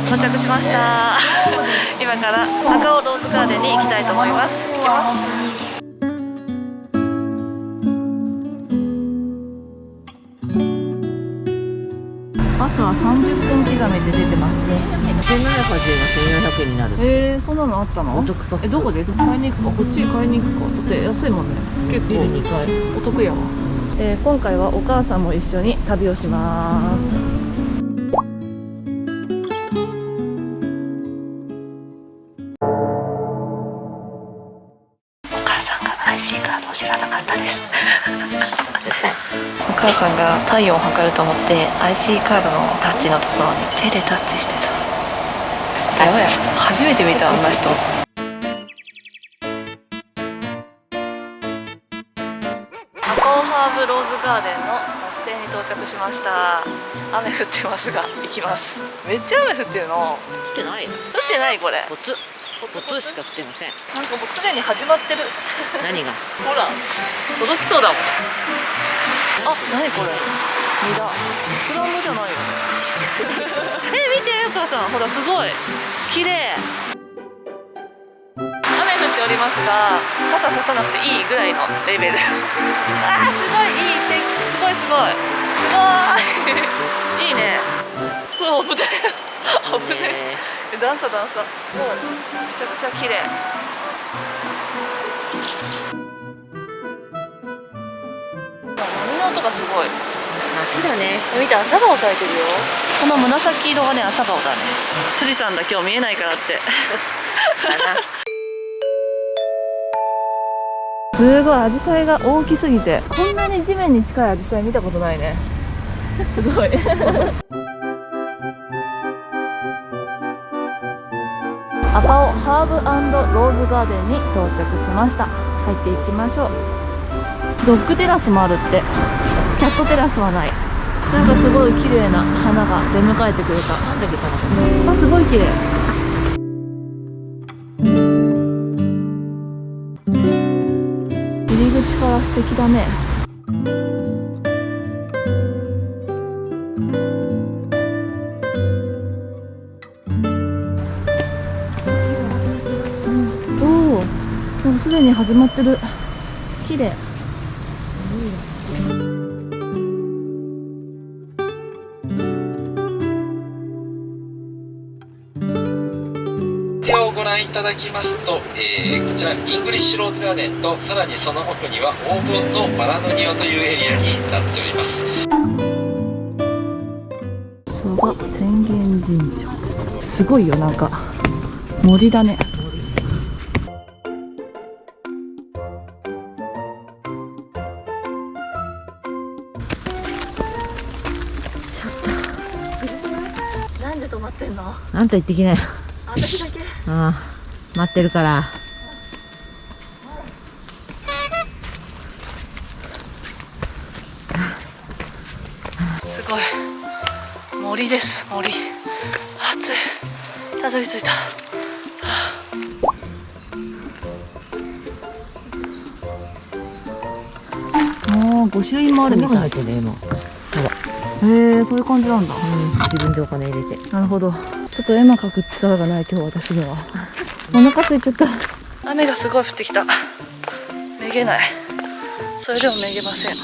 到着しました今から赤尾ローズガーデンに行きたいと思います。行きます。バスは30分刻みで出てますね。1780円が1400円になる。そんなのあったの？お得と。どこで買いに行くか、こっちに買いに行くか。だって安いもんね。結構2回お得やわ。今回はお母さんも一緒に旅をします。お母さんが IC カードを知らなかったですお母さんが体温を測ると思って IC カードのタッチのところに手でタッチしてた。やばい、初めて見たあんな人。赤尾ハーブローズガーデンのバス停に到着しました。雨降ってますが行きます。めっちゃ雨降ってるの。降ってない。降ってないこれ。ポツしか降ってません。なんかもうすでに始まってる何がほら届きそうだもん。あ、何これ、実だ。フランボじゃないよ見てお母さん、ほらすごい綺麗。雨降っておりますが傘ささなくていいぐらいのレベルあーすごいいい天気。すごいすごいすごいいいね。うわ危ない危ねえ。段差段差。もうめちゃくちゃ綺麗。波の音がすごい。夏だね。見て、朝顔咲いてるよ。この紫色がね、朝顔だね。富士山だ、今日見えないからってすごい、アジサイが大きすぎてこんなに地面に近いアジサイ見たことないね。すごい赤尾ハーブ&ローズガーデンに到着しました。入っていきましょう。ドッグテラスもあるって。キャットテラスはない。なんかすごい綺麗な花が出迎えてくれた。なんだっけかな。あ、すごい綺麗。入り口から素敵だね。おお、もうすでに始まってる。綺麗。をご覧いただきますと、こちらイングリッシュローズガーデンとさらにその奥には黄金のバラの庭というエリアになっております。蘇我浅間神社、すごいよ、なんか森だね。ちょっとなんで止まってんの？あんた行ってきなよ。私だけ。ああ、待ってるから。すごい森です。森、暑い。たどり着いた。ああ、御朱印もあるみたい。入ってね、今。ほら。へえ、そういう感じなんだ。自分でお金入れて。なるほど。ちょっと絵馬描く力がない今日私には。お腹空いちゃった。雨がすごい降ってきた。めげない。それでもめげません。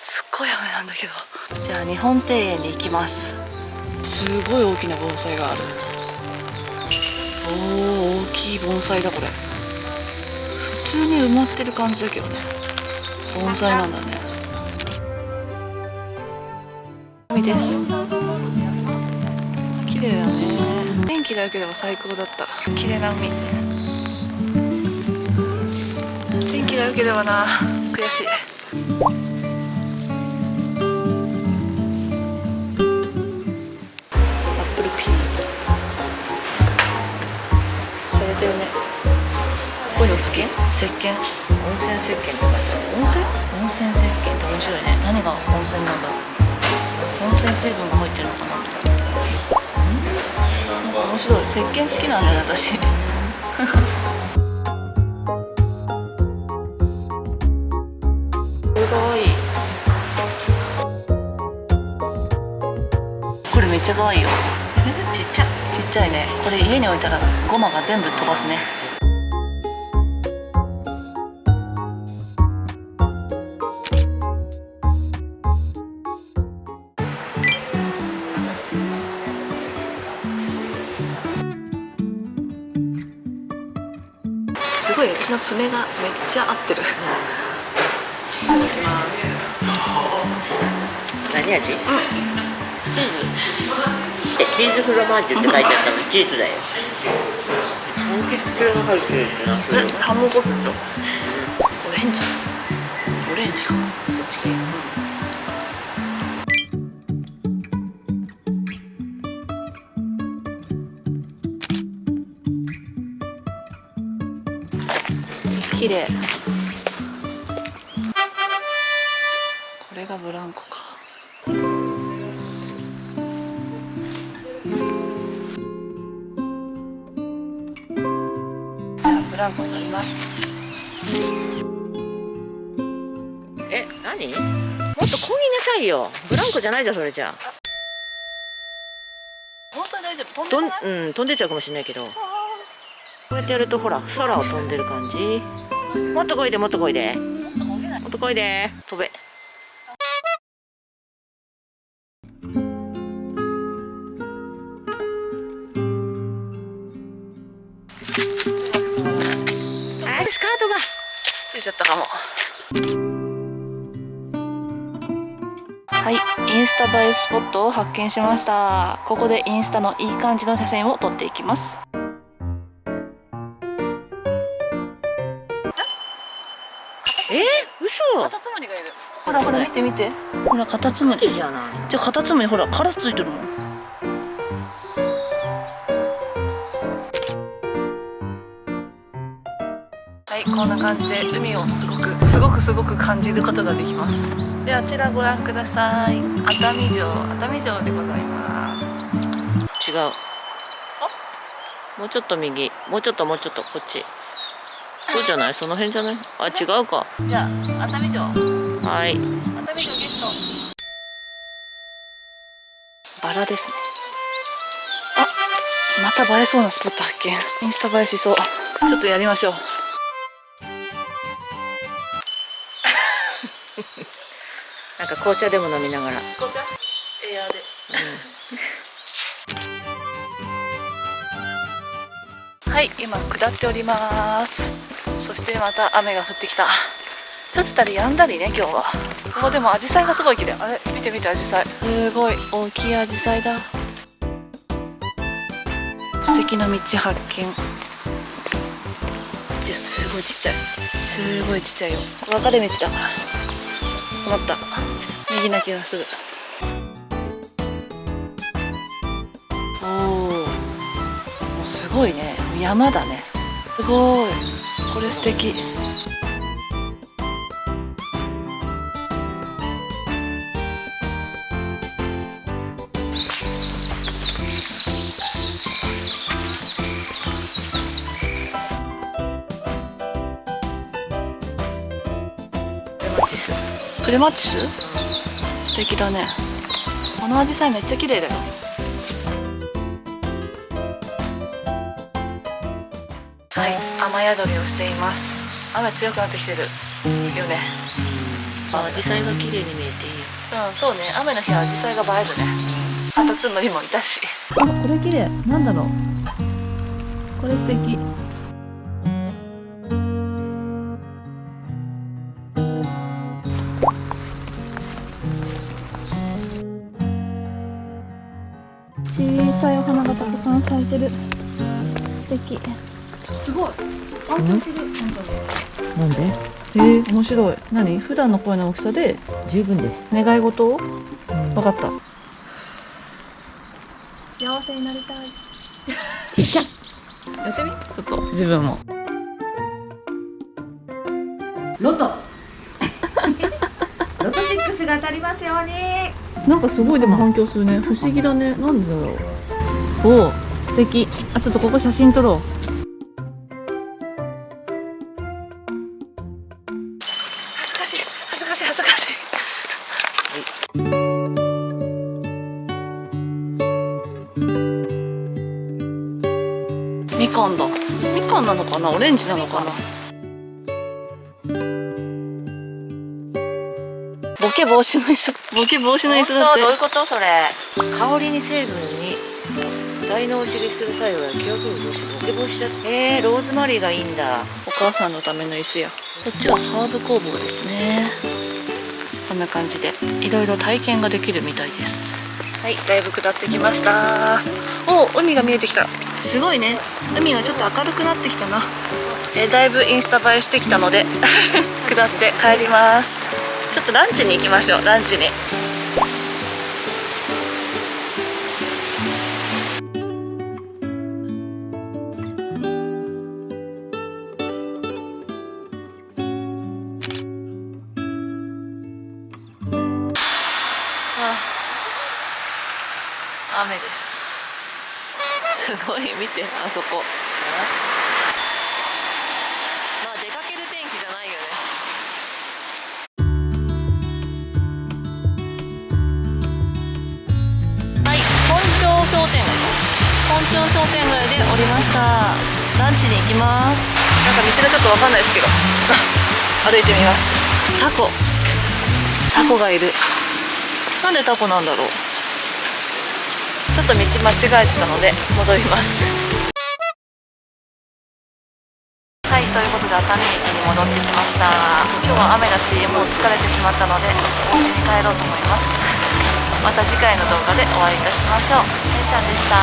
すっごい雨なんだけど。じゃあ日本庭園に行きます。すごい大きな盆栽がある。おお、大きい盆栽だこれ。普通に埋まってる感じだけどね。盆栽なんだね。海です。綺麗だね。天気が良ければ最高だった。綺麗な海。天気が良ければな。悔しい。アップルピー。洒落てるね。こういうの好き？石鹸？温泉石鹸とか。温泉？温泉石鹸って面白いね。何が温泉なんだろう。温泉成分が入ってるのかな。面白い。石鹸好きなんだよ私。すごい。ちゃ可愛いよ。ちっちゃ。ちっちゃいね。これ家に置いたらゴマが全部飛ばすね。すごい私の爪がめっちゃ合ってる。いただきます。何味？チーズ。チーズフロマージュって書いてあったのチーズだよ。柑橘系が入ってるってなする。ハムコット。オレンジ。オレンジかな。そっち系。綺麗。これがブランコか。じゃあブランコに乗ります。え、何？もっとこぎなさいよ。ブランコじゃないじゃんそれじゃ。本当に大丈夫？飛んでこない？飛んでっちゃうかもしれないけど。こうやってやるとほら空を飛んでる感じ。もっとこいでもっとこいで。もっとこいで。飛べ。あ、スカートがついちゃったかも。はい、インスタ映えスポットを発見しました。ここでインスタのいい感じの写真を撮っていきます。嘘。カタツムリがいる。ほらほら見て見て。ほらカタツムリ。じゃない。じゃあカタツムリほらカラスついてるもん。はい、こんな感じで海をすごく感じることができます。ではあちらご覧ください。熱海城でございます。違う。もうちょっと右。もうちょっとこっち。そうじゃない？その辺じゃない？あ、違うか。じゃあ熱海城。はい。熱海城ゲスト。バラですね。あ、また映えそうなスポット発見。インスタ映えしそう。ちょっとやりましょう。なんか紅茶でも飲みながら。紅茶？エアで。はい、今下っております。そしてまた雨が降ってきた。降ったり止んだりね、今日は。ここでもアジサイがすごい綺麗。あれ、見て見てアジサイ。すごい大きいアジサイだ。素敵な道発見。すごいちっちゃい。すごいちっちゃいよ。分かれ道だ。止まった。右な気がする。おお、すごいね。山だね。すごい。これ素敵。クレマチス？素敵だね。このアジサイめっちゃ綺麗だよ。はい、雨宿りをしています。雨強くなってきてるよね。アジサイが綺麗に見えていい。うん、そうね。雨の日はアジサイが映えるね。カタツムリもいたし。あ、これ綺麗。なんだろう。これ素敵。小さいお花がたくさん咲いてる。素敵。すごい。反響する。なんで？面白い。何？普段の声の大きさで十分です。願い事を？分かった。幸せになりたい。ちっちゃ。やってみ？ちょっと自分も。ロト。ロト6が当たりますように。なんかすごいでも反響するね。不思議だね。なんでだろう。おお、素敵。あ、ちょっとここ写真撮ろう。恥ずかしい。恥ずかしい。恥ずかしい。みかんだ。みかんなのかな、オレンジなのかな。ボケ防止の椅子、ボケ防止の椅子だって。どういうことそれ。香りに成分に大脳を刺激する作用や記憶力防止、ボケ防止だって。ローズマリーがいいんだ。お母さんのための椅子や。こっちはハーブ工房ですね。こんな感じでいろいろ体験ができるみたいです。はい、だいぶ下ってきました。お、海が見えてきた。すごいね。海がちょっと明るくなってきたな。だいぶインスタ映えしてきたので下って帰ります。ちょっとランチに行きましょう。ランチに。雨です。すごい、見て、あそこ。まあ出かける天気じゃないよね。はい、本町商店街。本町商店街で降りました。ランチに行きます。なんか道がちょっとわかんないですけど歩いてみます。タコがいる。なんでタコなんだろう。ちょっと道間違えてたので戻ります。はい、ということで熱海駅に戻ってきました。今日は雨だしもう疲れてしまったのでお家に帰ろうと思います。また次回の動画でお会いいたしましょう。せいちゃんでした。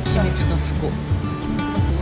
蜂蜜がすごい。蜂蜜がすごい。